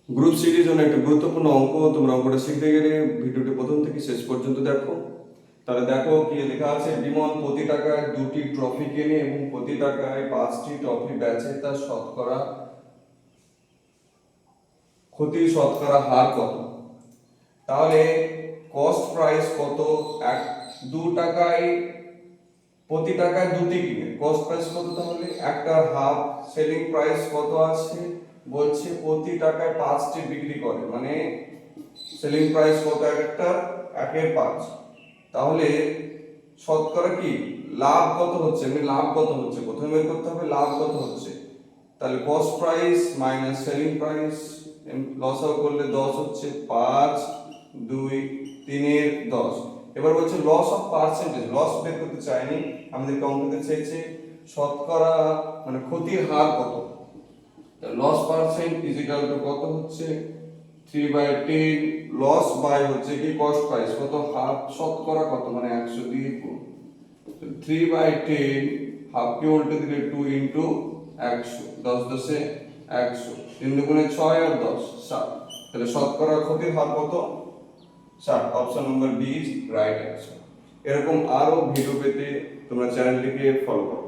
Group সিটির জন্য একটা গুরুত্বপূর্ণ অঙ্ক। তোমরা অঙ্কটা শিখতে গেলে ভিডিওটি প্রথম থেকে শেষ পর্যন্ত দেখো। তাহলে দেখো কি লেখা আছে, বিমল প্রতি টাকায় 2টি ট্রফি কেনে এবং প্রতি টাকায় 5টি ট্রফি বেচে, তার শতকরা ক্ষতির শতকরা হার কত? তাহলে কস্ট প্রাইস কত? 2 টাকায় প্রতি টাকায় 2টি কিনে কস্ট প্রাইস কত? তাহলে একটা হাফ। সেলিং প্রাইস কত আছে? বলছে প্রতি টাকায় 5টি বিক্রি করে, মানে সেলিং প্রাইস কত একটা? 1/5। তাহলে শতকরা কি লাভ কত হচ্ছে? লাভ কত হচ্ছে প্রথমে বের করতে হবে, লাভ কত হচ্ছে। তাহলে cost price minus selling price, লসাগু করলে 10 হচ্ছে, 5 2 3 এর 10। এবার বলছে লস অফ পার্সেন্টেজ, লস বের করতে চাইনি, আমাদেরকে অঙ্ক দিতে চাইছে শতকরা মানে ক্ষতির হার কত। Loss percent is equal to কত হচ্ছে 3/10, লস বাই হচ্ছে কি কস্ট প্রাইস কত, হাফ, শতকরা কত মানে 100 দিয়ে গুণ। 3/10 হাফ কে উল্টে দিলে 2 ইনটু 100, 10 10 এ 100, 3 দুগুণে 6 আর 10 7। তাহলে শতকরা ক্ষতির হার কত? 7। Option number B is right answer. এরকম আরো ভিডিও পেতে তোমরা চ্যানেলটিকে ফলো করো।